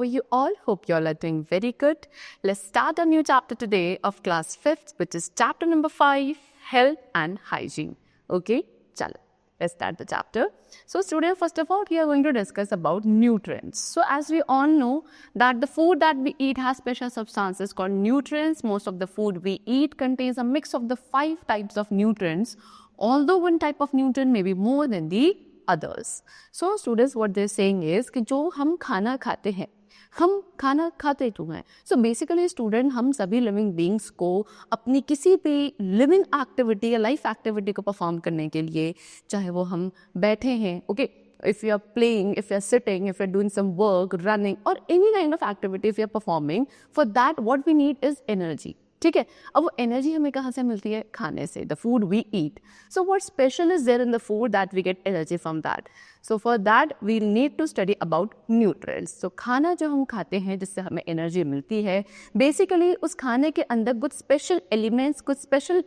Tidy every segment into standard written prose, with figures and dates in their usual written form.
are you all? Hope you all are doing very good. Let's start a new chapter today of class 5th, which is chapter number 5, health and hygiene. Okay, chalo. Let's start the chapter. So students, first of all, we are going to discuss about nutrients. So as we all know that the food that we eat has special substances called nutrients. Most of the food we eat contains a mix of the 5 types of nutrients, although one type of nutrient may be more than the others. So students, what they're saying is कि जो हम खाना खाते हैं, हम खाना खाते क्यों हैं? सो बेसिकली स्टूडेंट, हम सभी लिविंग बींग्स को अपनी किसी भी लिविंग एक्टिविटी या लाइफ एक्टिविटी को परफॉर्म करने के लिए, चाहे वो हम बैठे हैं, okay, if you are playing, if you are sitting, if you are doing some work, running or any kind of activity if you are performing, for that what we need is energy. ठीक है, अब वो energy हमें कहाँ से मिलती है? खाने से, the food we eat. So what special is there in the food that we get energy from that? So for that we need to study about nutrients. So खाना जो हम खाते हैं जिससे हमें एनर्जी मिलती है, बेसिकली उस खाने के अंदर कुछ स्पेशल एलिमेंट्स, कुछ स्पेशल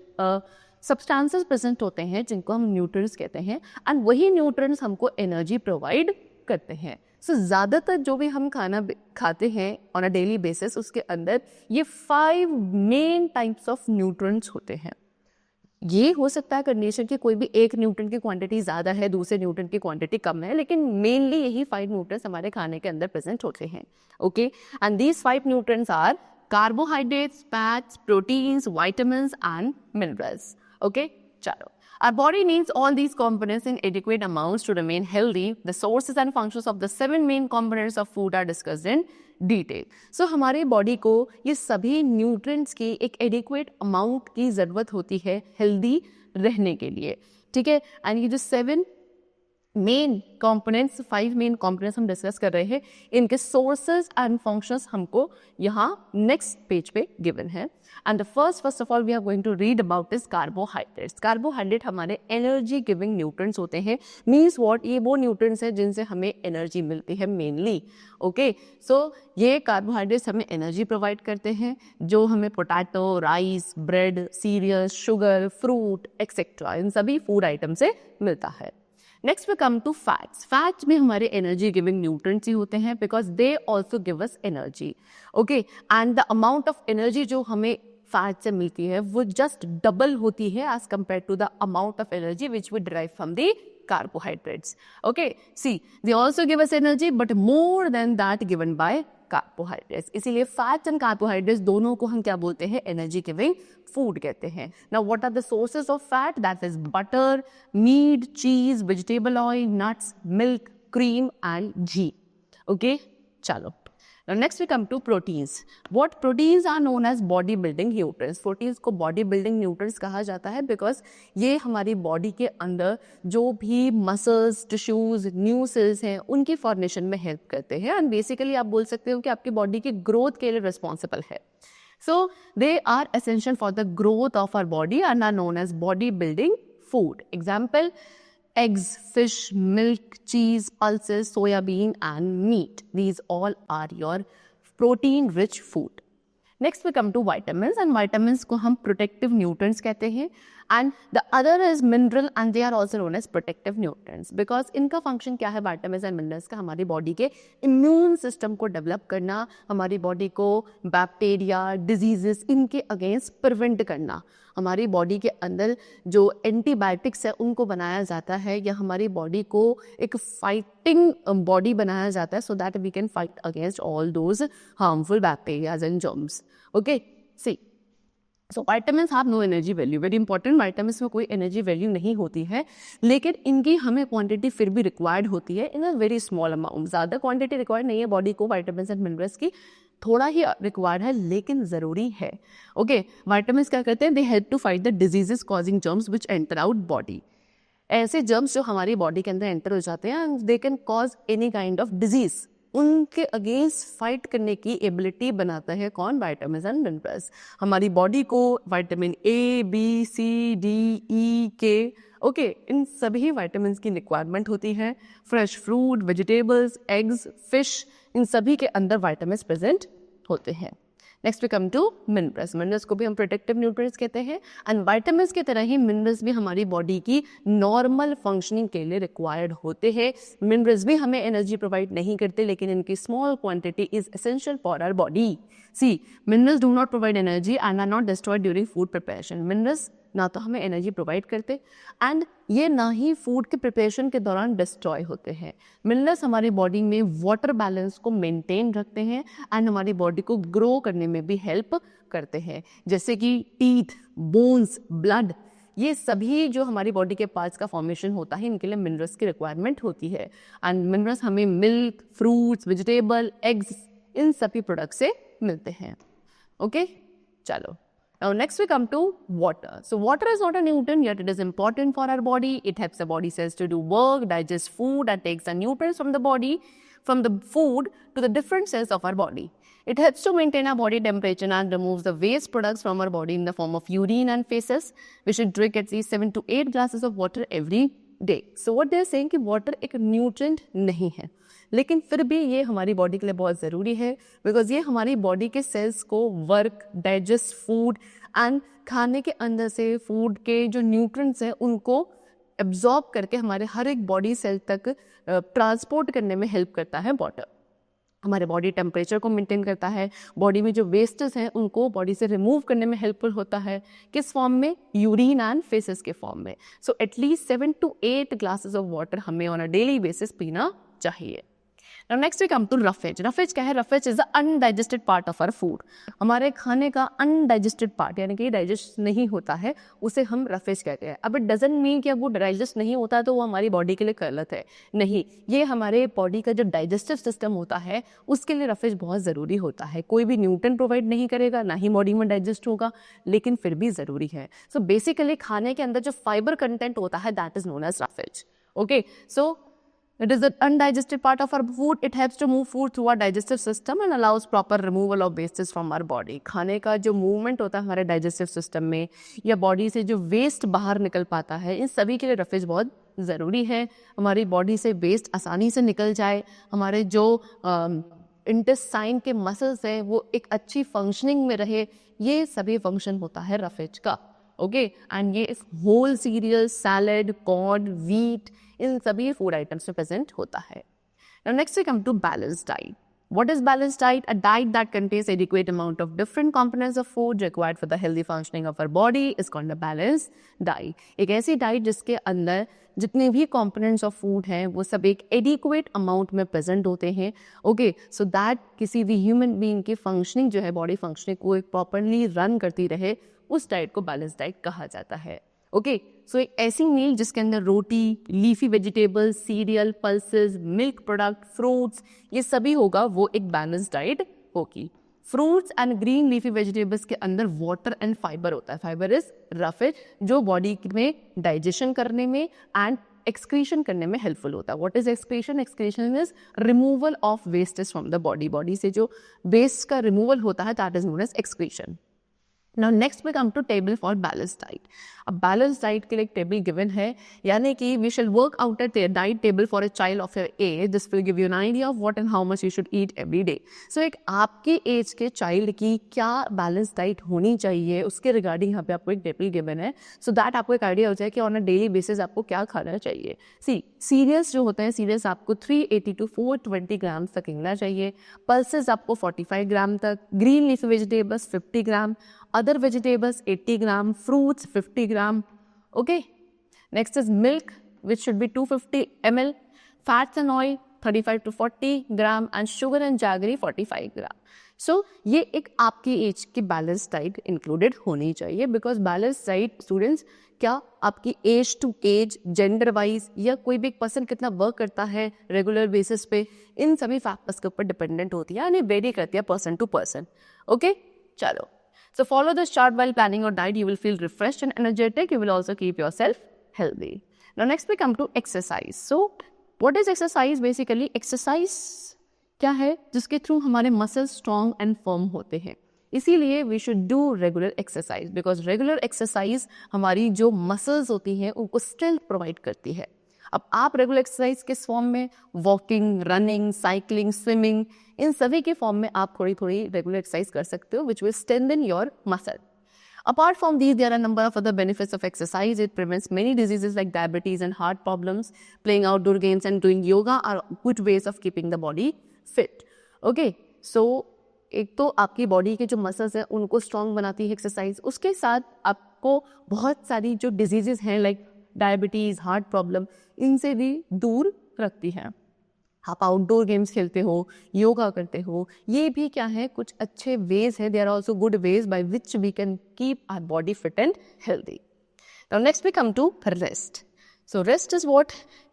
सब्सटेंसेस प्रेजेंट होते हैं जिनको हम न्यूट्रिएंट्स कहते हैं, एंड वही न्यूट्रिएंट्स हमको एनर्जी प्रोवाइड करते हैं. सो ज़्यादातर जो भी हम खाना खाते हैं ऑन अ डेली बेसिस, उसके अंदर ये 5 मेन टाइप्स ऑफ न्यूट्रिएंट्स होते हैं. ये हो सकता है कंडीशन कि कोई भी एक न्यूट्रिएंट की क्वांटिटी ज़्यादा है, दूसरे न्यूट्रिएंट की क्वांटिटी कम है, लेकिन मेनली यही 5 न्यूट्रिएंट्स हमारे खाने के अंदर प्रेजेंट होते हैं. Okay, and these 5 nutrients are carbohydrates, fats, proteins, vitamins and minerals. Okay, चलो. Our body needs all these components in adequate amounts to remain healthy. The sources and functions of the 7 main components of food are discussed in detail. So हमारे body को ये सभी nutrients की एक adequate amount की ज़रूरत होती है हेल्दी रहने के लिए. ठीक है, एंड ये जो 7 मेन कंपोनेंट्स, 5 मेन कंपोनेंट्स हम डिस्कस कर रहे हैं, इनके सोर्सेज एंड फंक्शंस हमको यहाँ नेक्स्ट पेज पे गिवन है. And the first of all we are going to read about is carbohydrates. Carbohydrate हमारे एनर्जी गिविंग न्यूट्रिएंट्स होते हैं. मीन्स व्हाट, ये वो न्यूट्रिएंट्स हैं जिनसे हमें एनर्जी मिलती है मेनली. ओके, सो ये कार्बोहाइड्रेट्स हमें एनर्जी प्रोवाइड करते हैं, जो हमें potato, rice, bread, cereals, sugar, fruit etcetera, इन सभी फूड आइटम से मिलता है. Next we come to fats. Fats में हमारे एनर्जी गिविंग न्यूट्रिएंट्स ही होते हैं because they also give us energy. Okay, and the amount of energy जो हमें फैट से मिलती है वो जस्ट डबल होती है as compare to the amount of energy which we derive from the carbohydrates. Okay, see, they also give us energy but more than that given by carbohydrates. इसीलिए fats and carbohydrates दोनों को हम क्या बोलते हैं? Energy giving food कहते हैं. Now what are the sources of fat? That is butter, meat, cheese, vegetable oil, nuts, milk, cream and ghee. Okay, चलो. Now next we come to proteins. What proteins are known as body building nutrients. Proteins को body building nutrients कहा जाता है because ये हमारी body के अंदर जो भी muscles, tissues, new cells हैं उनकी formation में help करते हैं, and basically आप बोल सकते हो कि आपकी body की growth के लिए responsible है. So they are essential for the growth of our body and are known as body building food. Example: eggs, fish, milk, cheese, pulses, soya bean and meat. These all are your protein rich food. Next we come to vitamins, and vitamins को हम protective nutrients कहते हैं, and the other is mineral and they are also known as protective nutrients because इनका function क्या है vitamins and minerals का? हमारी body के immune system को develop करना, हमारी body को bacteria, diseases इनके against prevent करना. हमारी बॉडी के अंदर जो एंटीबायोटिक्स है उनको बनाया जाता है, या हमारी बॉडी को एक फाइटिंग बॉडी बनाया जाता है so that we can fight against all those harmful bacterias and germs. Okay, see, so vitamins have no energy value. Very important, vitamins में कोई एनर्जी वैल्यू नहीं होती है, लेकिन इनकी हमें क्वांटिटी फिर भी रिक्वायर्ड होती है इन अ वेरी स्मॉल अमाउंट. ज़्यादा क्वांटिटी रिक्वायर्ड नहीं है बॉडी को वाइटामिन्स एंड मिनरल्स की, थोड़ा ही रिक्वायर्ड है लेकिन ज़रूरी है. ओके, वाइटामिन्स क्या करते हैं? They help to fight the diseases causing germs which enter out body. ऐसे जर्म्स जो हमारी बॉडी के अंदर एंटर हो जाते हैं and they can cause any kind of disease, उनके अगेंस्ट फाइट करने की एबिलिटी बनाता है कौन? Vitamins and minerals. हमारी बॉडी को vitamin A, B, C, D, E, K, okay, इन सभी विटामिन्स की रिक्वायरमेंट होती है. Fresh fruit, vegetables, eggs, fish, इन सभी के अंदर विटामिन्स प्रेजेंट होते हैं. Next we come to minerals. Minerals को भी हम प्रोटेक्टिव न्यूट्रिएंट्स कहते हैं एंड विटामिन्स की तरह ही मिनरल्स भी हमारी बॉडी की नॉर्मल फंक्शनिंग के लिए रिक्वायर्ड होते हैं। मिनरल्स भी हमें एनर्जी प्रोवाइड नहीं करते, लेकिन इनकी small quantity is essential for our body. See, minerals do not provide energy and are not destroyed during food preparation. Minerals ना तो हमें एनर्जी प्रोवाइड करते एंड ये ना ही फूड के प्रिपरेशन के दौरान डिस्ट्रॉय होते हैं। मिनरल्स हमारी बॉडी में वाटर बैलेंस को मेंटेन रखते हैं एंड हमारी बॉडी को ग्रो करने में भी हेल्प करते हैं, जैसे कि टीथ, बोन्स, ब्लड, ये सभी जो हमारी बॉडी के पार्ट्स का फॉर्मेशन होता है, इनके लिए मिनरल्स की रिक्वायरमेंट होती है। एंड मिनरल्स हमें मिल्क, फ्रूट्स, वेजिटेबल, एग्स, इन सभी प्रोडक्ट से मिलते हैं। ओके, चलो now next we come to water. So water is not a nutrient, yet it is important for our body. It helps the body cells to do work, digest food and takes the nutrients from the body, from the food to the different cells of our body. It helps to maintain our body temperature and removes the waste products from our body in the form of urine and feces. We should drink at least 7 to 8 glasses of water every day. So what they are saying कि water एक nutrient नहीं है, लेकिन फिर भी ये हमारी body के लिए बहुत ज़रूरी है, बिकॉज ये हमारी बॉडी के सेल्स को वर्क, डाइजेस्ट फूड एंड खाने के अंदर से फूड के जो न्यूट्रिएंट्स हैं उनको एब्जॉर्ब करके हमारे हर एक बॉडी सेल तक ट्रांसपोर्ट करने में हेल्प करता है वाटर। हमारे बॉडी टेम्परेचर को मेंटेन करता है, बॉडी में जो वेस्टेज हैं उनको बॉडी से रिमूव करने में हेल्पफुल होता है। किस फॉर्म में? यूरिन एंड फेसेस के फॉर्म में। So at least 7 to 8 glasses of water हमें ऑन अ डेली बेसिस पीना चाहिए। Now next we come to roughage. Roughage क्या है? Roughage is the undigested part of our food. हमारे खाने का undigested part यानी कि डाइजेस्ट नहीं होता है, उसे हम roughage कहते हैं। अब it doesn't mean कि अब वो डाइजेस्ट नहीं होता है तो वो हमारी बॉडी के लिए गलत है, नहीं, ये हमारे बॉडी का जो डाइजेस्टिव सिस्टम होता है उसके लिए roughage बहुत ज़रूरी होता है। कोई भी न्यूट्रिएंट प्रोवाइड नहीं करेगा, ना ही बॉडी में डाइजेस्ट होगा, लेकिन फिर भी ज़रूरी है। सो बेसिकली खाने के अंदर जो फाइबर कंटेंट होता है that is known as roughage. Okay, so it is the undigested part of our food. It helps to move food through our digestive system and allows proper removal of wastes from our body. खाने का जो movement होता है हमारे digestive system में या body से जो वेस्ट बाहर निकल पाता है, इन सभी के लिए रफेज बहुत ज़रूरी है। हमारी बॉडी से वेस्ट आसानी से निकल जाए, हमारे जो इंटेस्टाइन के मसल्स हैं वो एक अच्छी फंक्शनिंग में रहे, ये सभी फंक्शन होता है रफेज का। ओके, एंड ये whole cereal, salad, corn, wheat, इन सभी फूड आइटम्स में प्रेजेंट होता है। Now next we come to balanced diet. What is balanced diet? A diet that contains adequate amount of different components of food required for the healthy functioning of our body is called a balanced diet. एक ऐसी diet जिसके अंदर जितने भी components of food हैं वो सब एक adequate amount में present होते हैं, okay, so that किसी भी human being की functioning जो है body functioning को एक properly run करती रहे, उस डाइट को balanced diet कहा जाता है। ओके, सो एक ऐसी मील जिसके अंदर रोटी, leafy vegetables, cereal, pulses, milk product, fruits, ये सभी होगा, वो एक बैलेंस डाइट होगी। Fruits and green leafy vegetables के अंदर वाटर एंड फाइबर होता है। फाइबर इज रफेज जो बॉडी में डाइजेशन करने में एंड एक्सक्रीशन करने में हेल्पफुल होता है। What is excretion? Excretion is removal of wastage from the body. Body से जो वेस्ट का रिमूवल होता है that is known as excretion. Now next we come to table for balanced diet. अब balanced diet के लिए एक टेबल गिवन है, यानी कि we shall work out a diet table for a child of your age. This will give you an idea of what and how much you should eat every day. So एक आपके as के child की क्या balance diet होनी चाहिए उसके regarding यहाँ पे आपको एक टेबल गिवन है, सो दैट आपको एक आइडिया हो जाए कि ऑन अ डेली बेसिस आपको क्या खाना चाहिए। सीरियल्स जो होते हैं, सीरियल्स आपको 380 to 420 ग्राम तक लेना चाहिए, पल्सेस आपको 45 ग्राम तक, green leafy vegetables 50 gram, other vegetables 80 gram, fruits 50 gram. Okay, next is milk which should be 250 ml, fats and oil 35 to 40 gram and sugar and jaggery 45 gram. So ये एक आपकी as की balance diet included होनी चाहिए, because balance diet students क्या आपकी age to age, gender wise या कोई भी एक पर्सन कितना वर्क करता है रेगुलर बेसिस पे, इन सभी फैक्टर्स के ऊपर डिपेंडेंट होती है, यानी वेरी करती है पर्सन टू पर्सन। ओके, चलो, so follow this chart while planning your diet. You will feel refreshed and energetic. You will also keep yourself healthy. Now next we come to exercise. So what is exercise? Basically exercise क्या है? जिसके through हमारे muscles strong and firm होते हैं, इसीलिए we should do regular exercise, because regular exercise हमारी जो muscles होती हैं उनको स्ट्रेंथ प्रोवाइड करती है। अब आप रेगुलर एक्सरसाइज किस फॉर्म में, वॉकिंग, रनिंग, साइकिलिंग, स्विमिंग, इन सभी के फॉर्म में आप थोड़ी थोड़ी रेगुलर एक्सरसाइज कर सकते हो, which will strengthen your muscle. Apart from these, there are a number of other benefits of exercise. It prevents many diseases like diabetes and heart problems. Playing outdoor games and doing yoga are good ways of keeping the body fit. Okay, so एक तो आपकी body के जो muscles हैं उनको strong बनाती है exercise, उसके साथ आपको बहुत सारी जो डिजीजेस हैं लाइक डायबिटीज़, हार्ट प्रॉब्लम, इनसे भी दूर रखती है. आप आउटडोर गेम्स खेलते हो, योगा करते हो, ये भी क्या है, कुछ अच्छे वेज है. There are also good ways by which we can keep our body fit and healthy. Now next we come to rest. So rest is what,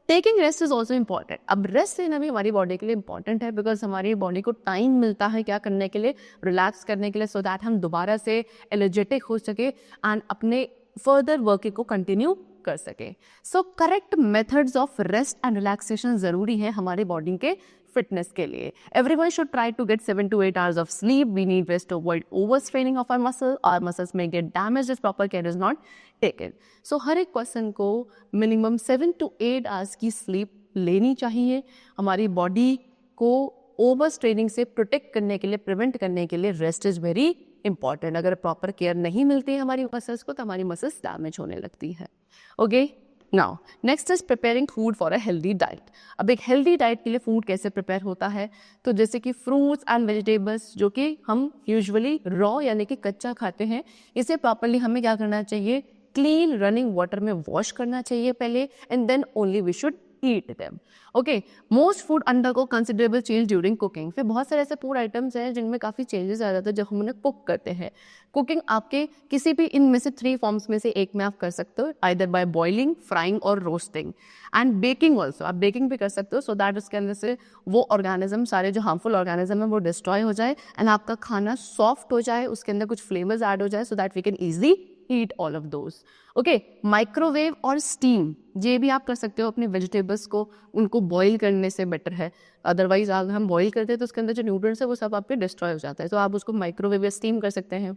taking rest is also important. अब rest लेना भी हमारी body के लिए important है, because हमारी body को time मिलता है क्या करने के लिए, रिलैक्स करने के लिए, सो दैट हम दोबारा से एनर्जेटिक हो सके एंड अपने फर्दर वर्क को कंटिन्यू कर सके. So correct methods of rest and relaxation जरूरी है हमारी बॉडी के फिटनेस के लिए. Everyone should try to get 7 to 8 hours of sleep. We need rest to avoid overstraining of our muscle. Our muscles may get damaged if proper care is not taken. So हर एक person को minimum 7 to 8 hours की sleep लेनी चाहिए. हमारी body को over straining से protect करने के लिए, प्रिवेंट करने के लिए रेस्ट इज वेरी इंपॉर्टेंट. अगर प्रॉपर केयर नहीं मिलती है हमारी मसल्स को तो हमारी मसल्स डैमेज होने लगती है. Okay, now next is preparing food for a healthy diet. अब एक हेल्दी डाइट के लिए फूड कैसे प्रिपेयर होता है, तो जैसे कि फ्रूट्स एंड वेजिटेबल्स जो कि हम यूजुअली रॉ यानी कि कच्चा खाते हैं, इसे प्रॉपरली हमें क्या करना चाहिए, क्लीन रनिंग वाटर में वॉश करना चाहिए पहले, and then only we should eat them. Okay, most food undergo considerable change during cooking. फिर बहुत सारे ऐसे फूड आइटम्स हैं जिनमें काफ़ी चेंजेस आ जाते हैं जब हम उन्हें कुक करते हैं. कुकिंग आपके किसी भी इनमें से 3 फॉर्म्स में से एक में आप कर सकते हो, आइदर बाय बॉइलिंग, फ्राइंग और रोस्टिंग. एंड बेकिंग ऑल्सो, आप बेकिंग भी कर सकते हो, सो दैट उसके अंदर से वो ऑर्गेनिज्म, सारे जो हार्मफुल ऑर्गेनिज्म है वो डिस्ट्रॉय हो जाए एंड आपका खाना सॉफ्ट हो जाए, उसके अंदर कुछ फ्लेवर्स ऐड हो जाए, so that we can easily eat all of those. Okay, microwave और स्टीम ये भी आप कर सकते हो अपने वेजिटेबल्स को, उनको बॉईल करने से बेटर है. अदरवाइज अगर हम बॉईल करते हैं तो उसके अंदर जो न्यूट्रिएंट्स है वो सब आपके डिस्ट्रॉय हो जाता है, तो आप उसको माइक्रोवेव या स्टीम कर सकते हैं.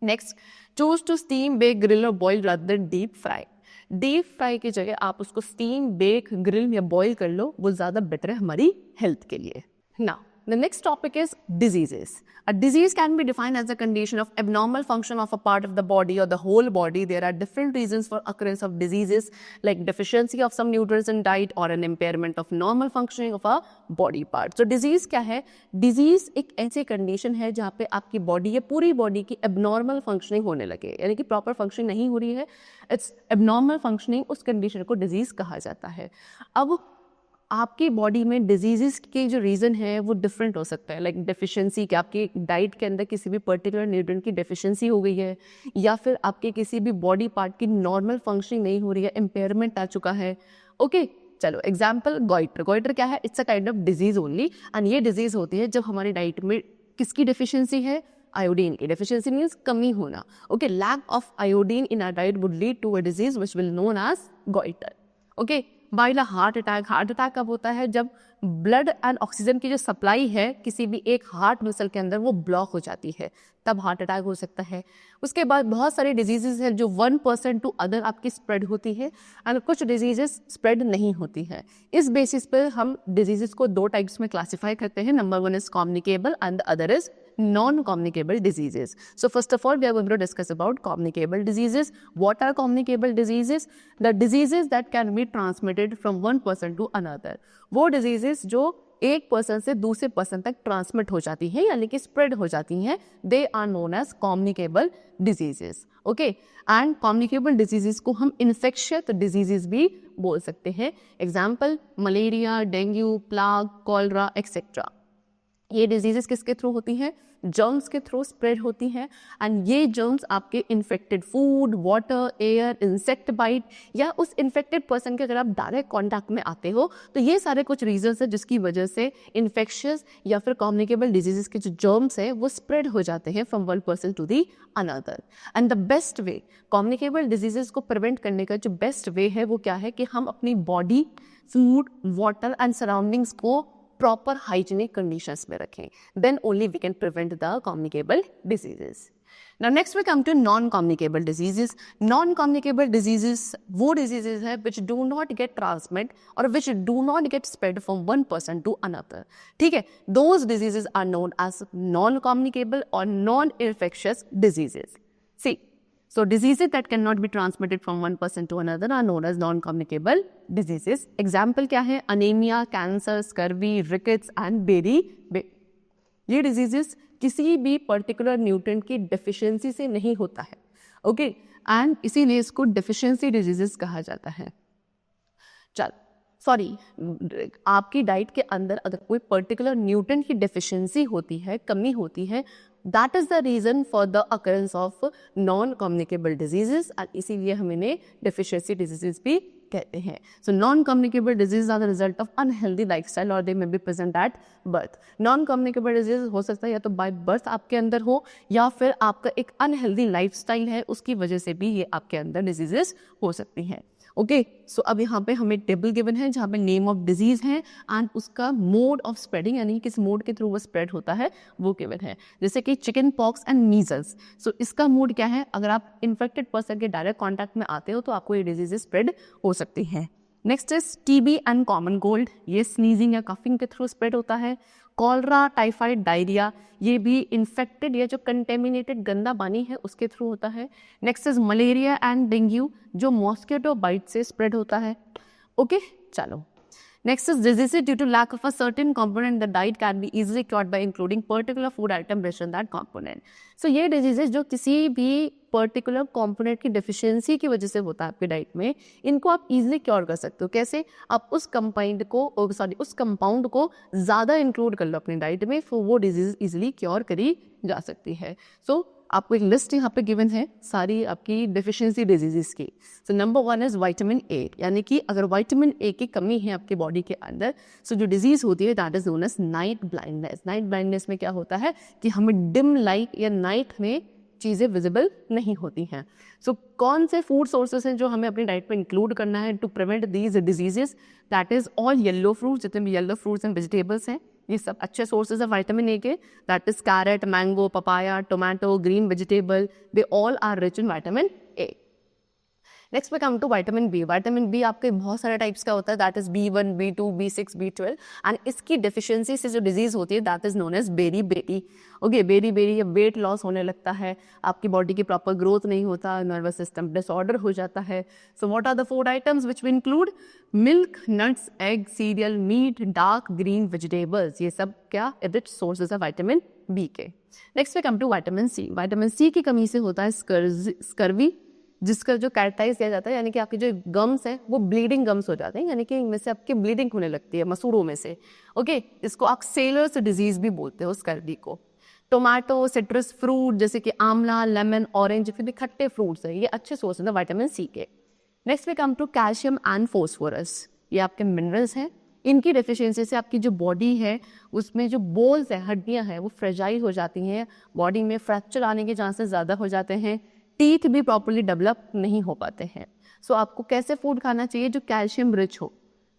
Next, choose to steam, bake, grill और boil rather than deep fry. Deep fry की जगह आप उसको स्टीम, बेक, ग्रिल या बॉईल कर लो, वो ज़्यादा बेटर है हमारी हेल्थ के लिए. Now the next topic is diseases. A disease can be defined as a condition of abnormal function of a part of the body or the whole body. There are different reasons for occurrence of diseases like deficiency of some nutrients in diet or an impairment of normal functioning of a body part. So disease क्या है? Disease एक ऐसी condition है जहाँ पे आपकी body या पूरी body की abnormal functioning होने लगे, यानी कि proper functioning नहीं हो रही है, it's abnormal functioning, उस condition को disease कहा जाता है. अब आपकी बॉडी में डिजीजेस के जो रीज़न है वो डिफरेंट हो सकता है, लाइक डेफिशिएंसी, कि आपकी डाइट के अंदर किसी भी पर्टिकुलर न्यूट्रिएंट की डेफिशिएंसी हो गई है, या फिर आपके किसी भी बॉडी पार्ट की नॉर्मल फंक्शनिंग नहीं हो रही है, इम्पेयरमेंट आ चुका है. ओके, चलो एग्जाम्पल गॉइटर. गॉइटर क्या है? It's a kind of disease only, and ये डिजीज होती है जब हमारी डाइट में किसकी डेफिशिएंसी है, आयोडीन की. डेफिशिएंसी मीन्स कमी होना. Okay, lack of iodine in our diet would lead to a disease which will known as goitre. Okay, by the heart attack. Heart attack कब होता है? जब ब्लड एंड ऑक्सीजन की जो सप्लाई है किसी भी एक हार्ट मसल के अंदर वो ब्लॉक हो जाती है, तब हार्ट अटैक हो सकता है. उसके बाद बहुत सारी डिजीजेस हैं जो 1% टू अदर आपकी स्प्रेड होती है, एंड कुछ डिजीजेस स्प्रेड नहीं होती है. इस बेसिस पर हम डिजीजेस को 2 टाइप्स में क्लासीफाई करते हैं. Number 1 is communicable and the other is non-communicable diseases. So first of all, we are going to discuss about communicable diseases. What are communicable diseases? The diseases that can be transmitted from one person to another. वो diseases जो एक person से दूसरे person तक transmit हो जाती हैं, यानी कि स्प्रेड हो जाती हैं, they are known as communicable diseases. Okay, and communicable diseases को हम इन्फेक्शियस डिजीजेस भी बोल सकते हैं. Example, malaria, dengue, plague, cholera etcetera. ये डिजीजेस किसके थ्रू होती हैं? जर्म्स के थ्रू स्प्रेड होती हैं, एंड ये जर्म्स आपके infected food, water, air, insect bite या उस इन्फेक्टेड पर्सन के अगर आप डायरेक्ट कॉन्टैक्ट में आते हो, तो ये सारे कुछ रीजंस हैं जिसकी वजह से इन्फेक्शियस या फिर कम्युनिकेबल डिजीजेस के जो जर्म्स हैं वो स्प्रेड हो जाते हैं from one person to the another. And the best way communicable diseases को प्रिवेंट करने का जो बेस्ट वे है वो क्या है कि हम अपनी body, food, water and surroundings को प्रॉपर हाइजीनिक कंडीशंस में रखें. Then only we can prevent the communicable diseases. Now next we come to non-communicable diseases. Non-communicable diseases वो diseases है which do not get transmit or which do not get spread from one person to another. ठीक है, those diseases are known as non-communicable or non-infectious diseases. See, so diseases that cannot be transmitted from one person to another are known as non-communicable diseases. Example क्या है? Anemia, cancer, scurvy, rickets and beriberi. ये diseases किसी भी particular nutrient की deficiency से नहीं होता है, ओके, एंड इसीलिए इसको डेफिशिएंसी डिजीजेस कहा जाता है. चल सॉरी, आपकी डाइट के अंदर अगर कोई पर्टिकुलर न्यूट्रिएंट की डेफिशिएंसी होती है, कमी होती है, that is the reason for the occurrence of non communicable diseases, and इसीलिए हम इन्हें डेफिशिएंसी डिजीजेस भी कहते हैं. So non communicable disease are the result of unhealthy lifestyle और they may be present at birth. Non communicable disease हो सकता है या तो बाय बर्थ आपके अंदर हो या फिर आपका एक अनहेल्दी लाइफस्टाइल है, उसकी वजह से भी ये आपके अंदर डिजीजेस हो सकती हैं. ओके, सो अब यहाँ पे हमें टेबल गिवन है जहाँ पे नेम ऑफ डिजीज है एंड उसका मोड ऑफ स्प्रेडिंग यानी किस मोड के थ्रू वो स्प्रेड होता है वो गिवन है. जैसे कि चिकन पॉक्स एंड मीजल्स, सो इसका मोड क्या है? अगर आप इन्फेक्टेड पर्सन के डायरेक्ट कॉन्टैक्ट में आते हो तो आपको ये डिजीजेस स्प्रेड हो सकती हैं. Next is TB and common cold, ये स्नीजिंग या कफिंग के थ्रू स्प्रेड होता है. कॉलरा, टाइफाइड, डायरिया, ये भी इन्फेक्टेड या जो कंटेमिनेटेड गंदा पानी है उसके थ्रू होता है. Next is malaria and dengue, जो मॉस्किटो बाइट से स्प्रेड होता है. ओके, चलो. Next is diseases due to lack of a certain component in the diet can be easily cured by including particular food item based on that component. So ये diseases जो किसी भी particular component की deficiency की वजह से होता है आपके डाइट में, इनको आप इजीली क्योर कर सकते हो. कैसे? आप उस उस कंपाउंड को ज़्यादा इंक्लूड कर लो अपनी डाइट में, फिर वो डिजीज इजीली क्योर करी जा सकती है. सो आपको एक लिस्ट यहाँ पे गिवन है सारी आपकी डेफिशिएंसी डिजीजेस की. So number 1 is vitamin A, यानी कि अगर विटामिन ए की कमी है आपके बॉडी के अंदर, सो जो डिजीज होती है that is known as night blindness. Night blindness में क्या होता है कि हमें डिम लाइट या नाइट में चीज़ें विजिबल नहीं होती हैं. सो कौन से फूड सोर्सेज हैं जो हमें अपनी डाइट में इंक्लूड करना है to prevent these diseases? That is all yellow fruits, जितने भी येलो फ्रूट्स एंड वेजिटेबल्स हैं, ये सब अच्छे सोर्सेज है विटामिन ए के. That is carrot, mango, papaya, tomato, green vegetable, they all are rich in vitamin A. Next पे come to vitamin B. Vitamin B आपके बहुत सारे टाइप्स का होता है, that is B1, B2, B6, B12, and इसकी deficiency से जो डिजीज होती है that is known as beriberi. Okay, beriberi या वेट लॉस होने लगता है, आपकी बॉडी की प्रॉपर ग्रोथ नहीं होता, नर्वस सिस्टम डिसऑर्डर हो जाता है. So what are the food items which we include? Milk, nuts, egg, cereal, meat, dark green vegetables, ये सब क्या रिच सोर्सेज है विटामिन बी के. नेक्स्ट पे come to vitamin C. Vitamin C की कमी से होता है स्कर्वी, जिसका जो कैरेक्टराइज किया जाता है, यानी कि आपके जो गम्स हैं वो ब्लीडिंग गम्स हो जाते हैं, यानी कि इनमें से आपकी ब्लीडिंग होने लगती है मसूड़ों में से. ओके, इसको आप सेलर्स डिजीज भी बोलते हो स्कर्वी को. टोमेटो, सिट्रस फ्रूट जैसे कि आंवला, लेमन, ऑरेंज, फिर भी खट्टे फ्रूट्स हैं, ये अच्छे सोर्स हैं विटामिन सी के. Next we come to calcium and phosphorus, ये आपके मिनरल्स हैं. इनकी डेफिशिएंसी से आपकी जो बॉडी है उसमें जो बोन्स हैं, हड्डियां हैं, वो फ्रेजाइल हो जाती हैं, बॉडी में फ्रैक्चर आने के चांसेस ज़्यादा हो जाते हैं, टीथ भी प्रॉपर्ली डेवलप नहीं हो पाते हैं. सो आपको कैसे फूड खाना चाहिए जो कैल्शियम रिच हो?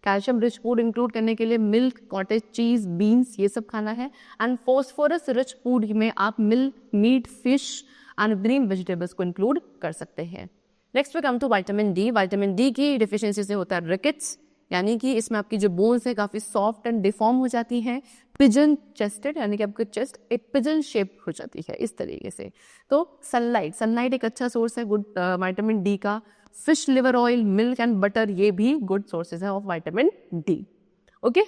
कैल्शियम रिच फूड इंक्लूड करने के लिए मिल्क, कॉटेज चीज़, बीन्स, ये सब खाना है. एंड फॉस्फोरस रिच फूड में आप milk, meat, fish and green vegetables को इंक्लूड कर सकते हैं. Next we come to vitamin D. Vitamin D की डेफिशिएंसी से होता है रिकेट्स, यानी कि इसमें आपकी जो बोन्स है काफ़ी सॉफ्ट एंड डिफॉर्म हो जाती हैं. पिजन चेस्टेड, यानी कि आपकी चेस्ट एक पिजन शेप हो जाती है इस तरीके से. तो सनलाइट एक अच्छा सोर्स है गुड विटामिन डी का. Fish liver oil, milk and butter, ये भी गुड सोर्सेज है ऑफ विटामिन डी. ओके,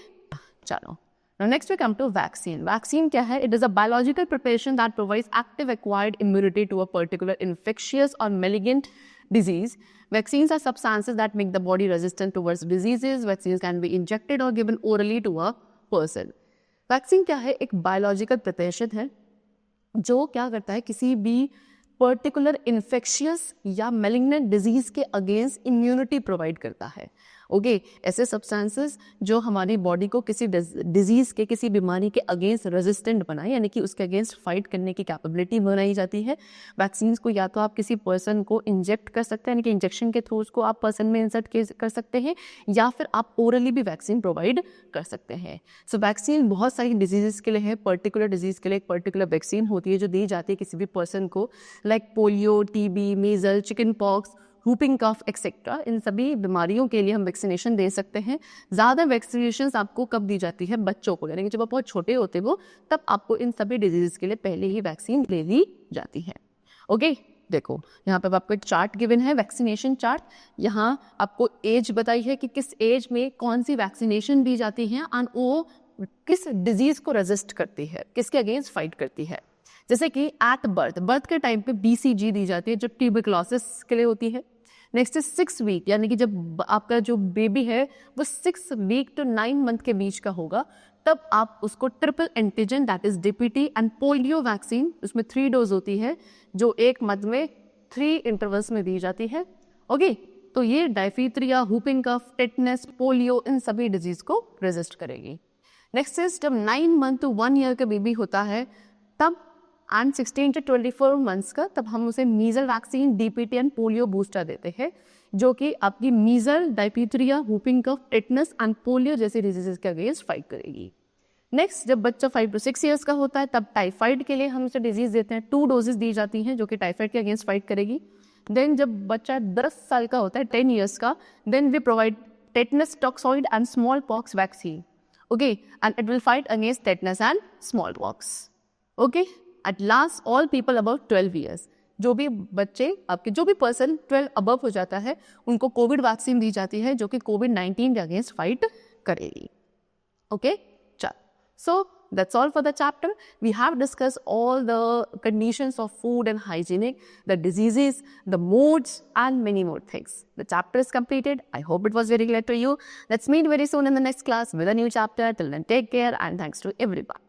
चलो. Now next we come to vaccine. Vaccine क्या है? It is a biological preparation that provides active acquired immunity to a particular infectious or malignant disease. Vaccines are substances that make the body resistant towards diseases. Vaccines can be injected or given orally to a person. Vaccine क्या है? एक biological preparation है जो क्या करता है, किसी भी पर्टिकुलर इन्फेक्शियस या मेलिग्नेंट डिजीज के अगेंस्ट इम्यूनिटी प्रोवाइड करता है. ओके ऐसे सब्सटेंसेस जो हमारी बॉडी को किसी डिजीज़ के, किसी बीमारी के अगेंस्ट रेजिस्टेंट बनाए, यानी कि उसके अगेंस्ट फाइट करने की कैपेबिलिटी बनाई जाती है। वैक्सीन्स को या तो आप किसी पर्सन को इंजेक्ट कर सकते हैं, यानी कि इंजेक्शन के थ्रू उसको आप पर्सन में इंसर्ट कर सकते हैं, या फिर आप ओरली भी वैक्सीन प्रोवाइड कर सकते हैं। सो वैक्सीन बहुत सारी डिजीज़ के लिए है। पर्टिकुलर डिजीज़ के लिए एक पर्टिकुलर वैक्सीन होती है जो दी जाती है किसी भी पर्सन को, like polio, TB, measles, chickenpox, whooping cough etcetera. इन सभी बीमारियों के लिए हम वैक्सीनेशन दे सकते हैं। ज़्यादा वैक्सीनेशन आपको कब दी जाती है? बच्चों को, यानी कि जब आप बहुत छोटे होते हो तब आपको इन सभी डिजीज़ के लिए पहले ही वैक्सीन ले ली जाती है। ओके देखो यहाँ पे आपको एक चार्ट गिवन है, वैक्सीनेशन चार्ट। यहाँ आपको एज बताई है कि किस एज में कौन सी वैक्सीनेशन दी जाती है एंड वो किस डिजीज़ को रेजिस्ट करती है, किसके अगेंस्ट फाइट करती है। जैसे कि एट बर्थ के टाइम पे BCG दी जाती है जो ट्यूबरक्लोसिस के लिए होती है। नेक्स्ट इज 6 वीक, यानी कि जब आपका जो बेबी है वो 6 वीक to 9 मंथ के बीच का होगा, तब आप उसको triple antigen that is DPT and polio vaccine, उसमें 3 डोज होती है जो 1 मंथ में 3 इंटरवल्स में दी जाती है। ओके तो ये डायफीथ्रिया, whooping cough, टेटनस, पोलियो इन सभी डिजीज को रेजिस्ट करेगी। नेक्स्ट इज जब 9 मंथ to 1 ईयर का बेबी होता है तब एंड 16 to 24 मंथ्स का, तब हम उसे measles vaccine, DPT and polio booster देते हैं जो कि आपकी measles, diphtheria, whooping cough, tetanus and polio जैसी डिजीजेस के अगेंस्ट फाइट करेगी। नेक्स्ट जब बच्चा 5 to 6 ईयर्स का होता है तब टाइफाइड के लिए हम उसे डिजीज देते हैं, 2 डोजेस दी जाती हैं जो कि टाइफाइड के अगेंस्ट फाइट करेगी। देन जब बच्चा 10 साल का होता है, 10 ईयर्स का, then we provide tetanus, toxoid and smallpox vaccine. Okay and it will fight against tetanus and smallpox. Okay at last all people about 12 years, जो भी बच्चे आपके, जो भी पर्सन 12 अबव हो जाता है उनको कोविड वैक्सीन दी जाती है जो कि कोविड-19 के अगेंस्ट फाइट करेगी। ओके चल, सो that's all for the chapter. We have discussed all the conditions of food and hygienic, the diseases, the modes and many more things. The chapter is completed. I hope it was very clear to you. Let's meet very soon in the next class with a new chapter. Till then, take care and thanks to everyone.